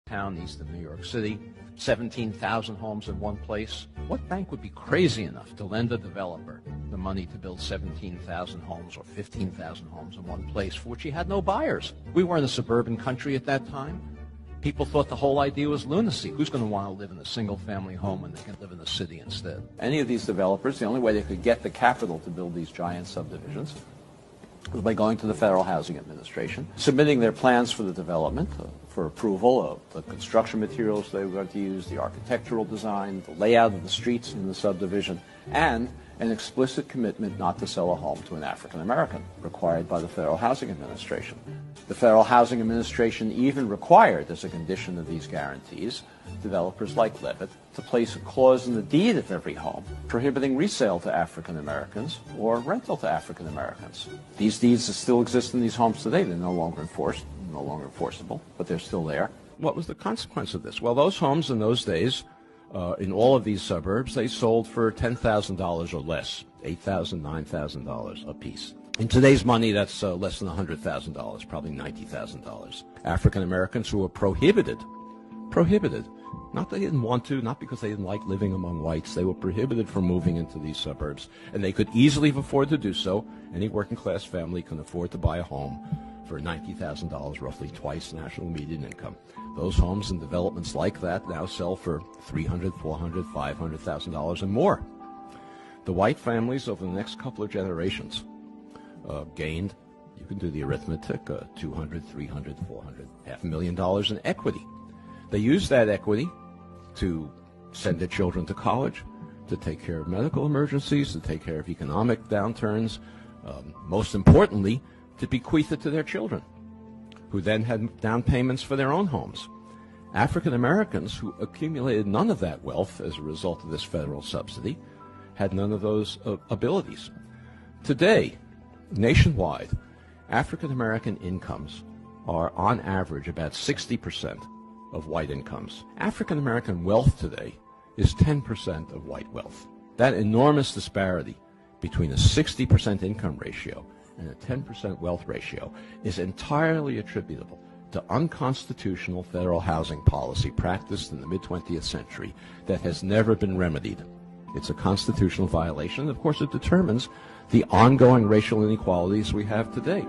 town east of New York City, 17,000 homes in one place. What bank would be crazy enough to lend a developer the money to build 17,000 homes or 15,000 homes in one place for which he had no buyers? We were in a suburban country at that time. People thought the whole idea was lunacy. Who's going to want to live in a single-family home when they can live in the city instead? Any of these developers, the only way they could get the capital to build these giant subdivisions was by going to the Federal Housing Administration, submitting their plans for the development, for approval of the construction materials they were going to use, the architectural design, the layout of the streets in the subdivision, and an explicit commitment not to sell a home to an African American, required by the Federal Housing Administration. The Federal Housing Administration even required, as a condition of these guarantees, developers like Levitt to place a clause in the deed of every home prohibiting resale to African Americans or rental to African Americans. These deeds still exist in these homes today. They're no longer enforced, no longer enforceable, but they're still there. What was the consequence of this? Well, those homes in those days, in all of these suburbs, they sold for $10,000 or less, $8,000, $9,000 a piece. In today's money, that's less than $100,000, probably $90,000. African Americans who were prohibited, not they didn't want to, not because they didn't like living among whites, they were prohibited from moving into these suburbs, and they could easily afford to do so. Any working class family can afford to buy a home for $90,000, roughly twice national median income. Those homes and developments like that now sell for $300,000, $400,000, $500,000 and more. The white families over the next couple of generations gained, you can do the arithmetic, $200,000, $300,000, $400,000, $500,000 in equity. They used that equity to send their children to college, to take care of medical emergencies, to take care of economic downturns, most importantly, to bequeath it to their children, who then had down payments for their own homes. African Americans who accumulated none of that wealth as a result of this federal subsidy had none of those abilities. Today, nationwide, African American incomes are on average about 60% of white incomes. African American wealth today is 10% of white wealth. That enormous disparity between a 60% income ratio and a 10% wealth ratio is entirely attributable to unconstitutional federal housing policy practiced in the mid-20th century that has never been remedied. It's a constitutional violation. Of course, it determines the ongoing racial inequalities we have today.